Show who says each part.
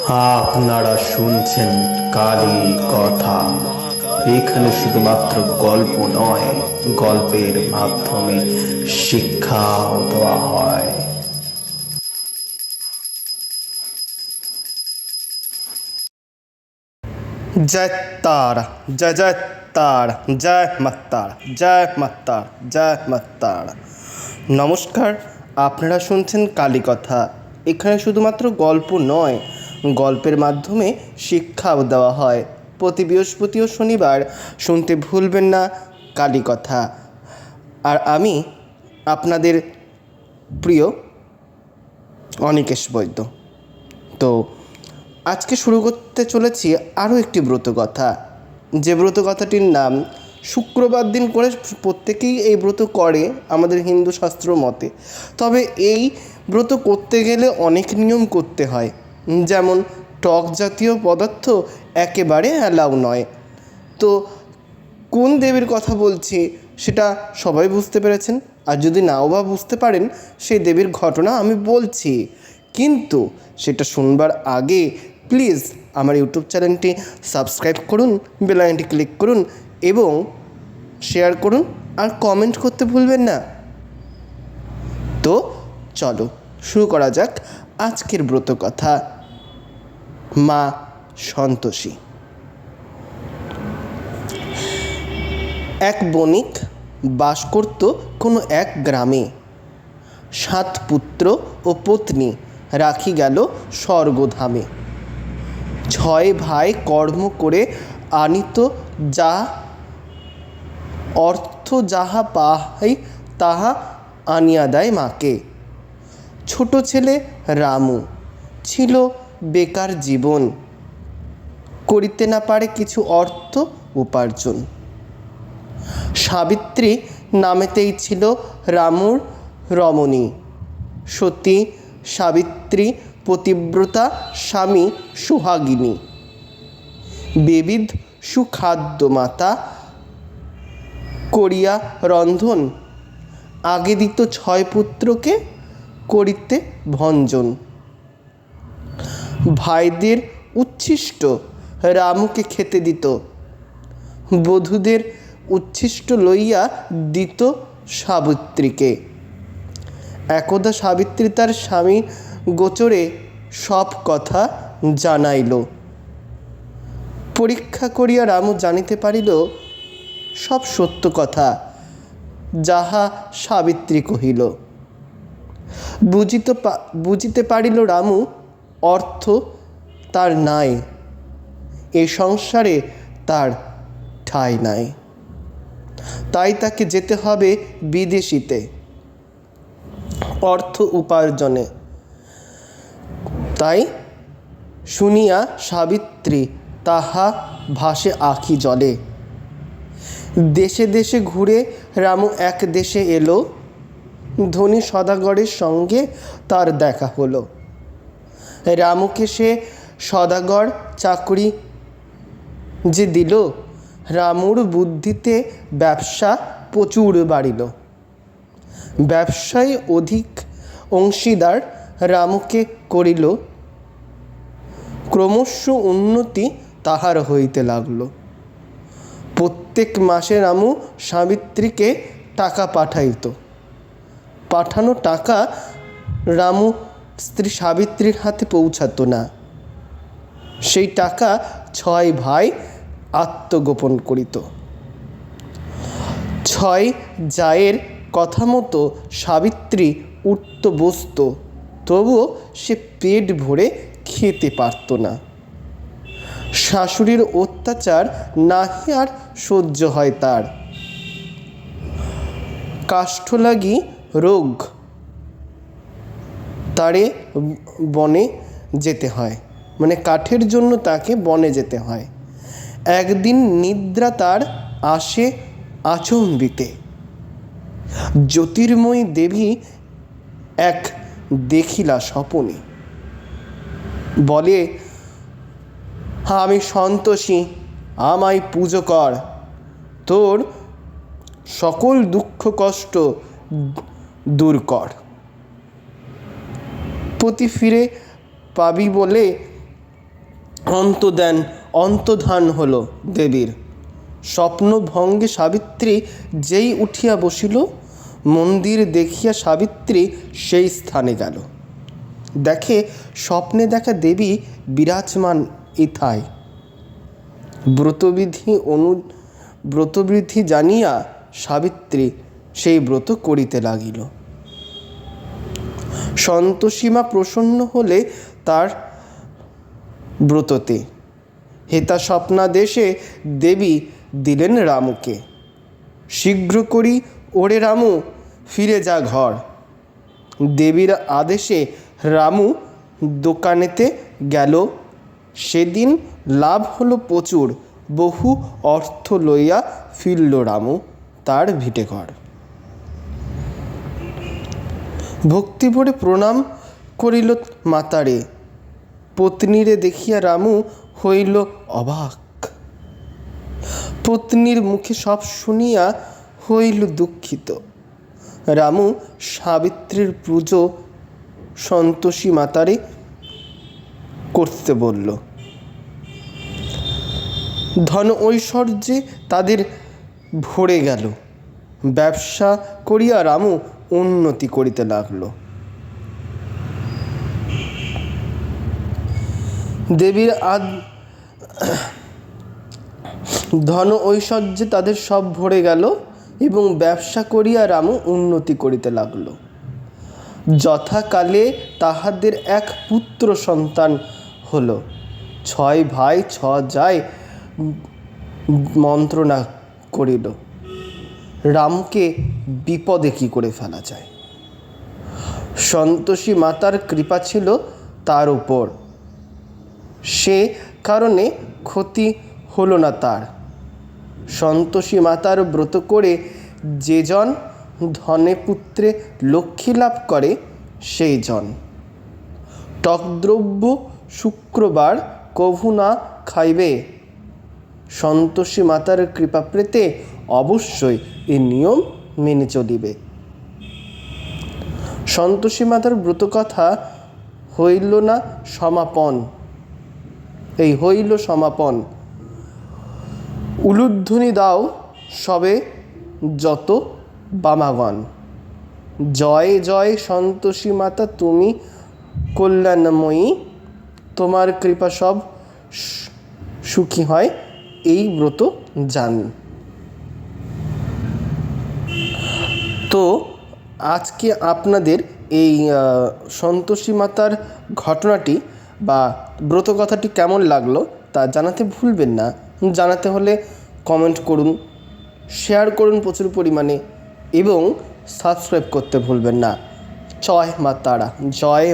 Speaker 1: আপনারা শুনছেন কালী কথা। এখানে শুধুমাত্র গল্প নয়, গল্পের মাধ্যমে শিক্ষাও দেওয়া হয়।
Speaker 2: জয় তারা, জয় জয় তারা, জয় মাতারা, জয় মাতারা, জয় মাতারা। নমস্কার, আপনারা শুনছেন কালী কথা। এখানে শুধুমাত্র গল্প নয়, গল্পের মাধ্যমে শিক্ষাও দেওয়া হয়। প্রতি বৃহস্পতি ও শনিবার শুনতে ভুলবেন না কালী কথা। আর আমি আপনাদের প্রিয় অনিকেশ বৈদ্য। তো আজকে শুরু করতে চলেছি আরও একটি ব্রতকথা, যে ব্রতকথাটির নাম শুক্রবার দিন করে প্রত্যেকেই এই ব্রত করে আমাদের হিন্দু শাস্ত্র মতে। তবে এই ব্রত করতে গেলে অনেক নিয়ম করতে হয়, যেমন টক জাতীয় পদার্থ একেবারে অ্যালাউ নয়। তো কোন দেবীর কথা বলছি সেটা সবাই বুঝতে পেরেছেন, আর যদি নাও বা বুঝতে পারেন সেই দেবীর ঘটনা আমি বলছি, কিন্তু সেটা শুনবার আগে প্লিজ আমার ইউটিউব চ্যানেলটি সাবস্ক্রাইব করুন, বেল আইকনটি ক্লিক করুন এবং শেয়ার করুন, আর কমেন্ট করতে ভুলবেন না। তো চলো শুরু করা যাক আজকের ব্রতকথা। মা সন্তোষী। এক বণিক বাস করত কোনো এক গ্রামে। 7 পুত্র ও পত্নী রাখি গেল স্বর্গধামে। 6 ভাই কর্ম করে আনিত যা অর্থ, যাহা পাহাই তাহা আনিয়া দেয় মাকে। ছোট ছেলে রামু ছিল বেকার জীবন, করিতে না পারে কিছু অর্থ উপার্জন। সাবিত্রী নামেতেই ছিল রামুর রমণী, সতী সাবিত্রী, পতিব্রতা, স্বামী সুহাগিনী। বিবিধ সুখাদ্য মাতা করিয়া রন্ধন, আগে দিত 6 পুত্রকে করিতে ভঞ্জন। ভাইদের উচ্ছিষ্ট রামুকে খেতে দিত, বধূদের উচ্ছিষ্ট লইয়া দিত সাবিত্রীকে। একদা সাবিত্রী তার স্বামী গোচরে সব কথা জানাইল। পরীক্ষা করিয়া রামু জানিতে পারিল সব সত্য কথা, যাহা সাবিত্রী কহিল। বুঝিতে পারিল রামু অর্থ তার নাই, এ সংসারে তার ঠাঁই নাই। তাই তাকে যেতে হবে বিদেশিতে অর্থ উপার্জনে। তাই শুনিয়া সাবিত্রী তাহা ভাসে আঁখি জলে। দেশে দেশে ঘুরে রামু এক দেশে এলো, ধনী সদাগরের সঙ্গে তার দেখা হলো। রামুকে সে সদাগর চাকরি যে দিল, রামুর বুদ্ধিতে ব্যবসা প্রচুর বাড়িল। ব্যবসায় অধিক অংশীদার রামুকে করিল, ক্রমশ উন্নতি তাহার হইতে লাগল। প্রত্যেক মাসে রামু সাবিত্রীকে টাকা পাঠাইত। পাঠানো টাকা রামু স্ত্রী সাবিত্রীর হাতে পৌঁছাতো না। সেই টাকা 6 ভাই আত্মগোপন করিত। 6 জায়ের কথা মতো সাবিত্রী উঠত বসত, তবুও সে পেট ভরে খেতে পারত না। শাশুড়ির অত্যাচার নাহি আর সহ্য হয় তার। কাষ্ঠলাগি রোগ, তারে বনে যেতে হয়, মানে কাঠের জন্য তাকে বনে যেতে হয়। একদিন নিদ্রা তার আসে আচম্বিতে। জ্যোতির্ময়ী দেবী এক দেখিলা স্বপনে। বলে, আমি সন্তোষী, আমায় পুজো কর, তোর সকল দুঃখ কষ্ট দূর কর। পতি ফিরে পাবি বলে অন্তর্ধান হল দেবীর। স্বপ্নভঙ্গে সাবিত্রী যেই উঠিয়া বসিল, মন্দির দেখিয়া সাবিত্রী সেই স্থানে গেল। দেখে স্বপ্নে দেখা দেবী বিরাজমান ইথায়। ব্রতবিধি জানিয়া সাবিত্রী সেই ব্রত করিতে লাগিল। সন্তোষীমা প্রসন্ন হলে তার ব্রততে। হেতা স্বপ্নাদেশে দেবী দিলেন রামুকে, শীঘ্র করি ওরে রামু ফিরে যা ঘর। দেবীর আদেশে রামু দোকানেতে গেল। সেদিন লাভ হলো প্রচুর, বহু অর্থ লইয়া ফিরল রামু তার ভিটে ঘর। ভক্তি ভরে প্রণাম করিল মাতারে, পত্নীরে দেখিয়া রামু হইল অবাক। পত্নীর মুখে সব শুনিয়া হইল দুঃখিত। রামু সাবিত্রীর পুজো সন্তোষী মাতারে করতে বলল। ধন ঐশ্বর্যে তাদের ভরে গেল। ব্যবসা করিয়া রামু উন্নতি করিতে লাগল। দেবীর ধন ঐশ্বর্যে তাদের সব ভরে গেল এবং ব্যবসা করিয়া রামু উন্নতি করিতে লাগল। যথাকালে তাহাদের এক পুত্র সন্তান হল। 6 ভাই 6 যায় মন্ত্রণা করিল, রামকে বিপদে কি করে ফেলা যায়। সন্তোষী মাতার কৃপা ছিল তার উপর, সে কারণে ক্ষতি হলো না তার। সন্তোষী মাতার ব্রত করে যে জন ধনে পুত্রে লক্ষ্মী লাভ করে সেই জন। টকদ্রব্য শুক্রবার কভু না খাইবে। সন্তোষী মাতার কৃপা পেতে অবশ্যই এই নিয়ম মেনে চলিবে। সন্তোষী মাতার ব্রতকথা হইল না সমাপন। হইল সমাপন। উলুধ্বনি দাও সবে যত বামাগণ। জয় জয় সন্তোষী মাতা তুমি কল্যাণময়ী, তোমার কৃপা সব সুখী হয় এই ব্রত জান। তো আজকে আপনাদের এই সন্তোষী মাতার ঘটনাটি বা ব্রতকথাটি কেমন লাগলো তা জানাতে ভুলবেন না। জানাতে হলে কমেন্ট করুন, শেয়ার করুন প্রচুর পরিমাণে এবং সাবস্ক্রাইব করতে ভুলবেন না। জয় মা তারা, জয়।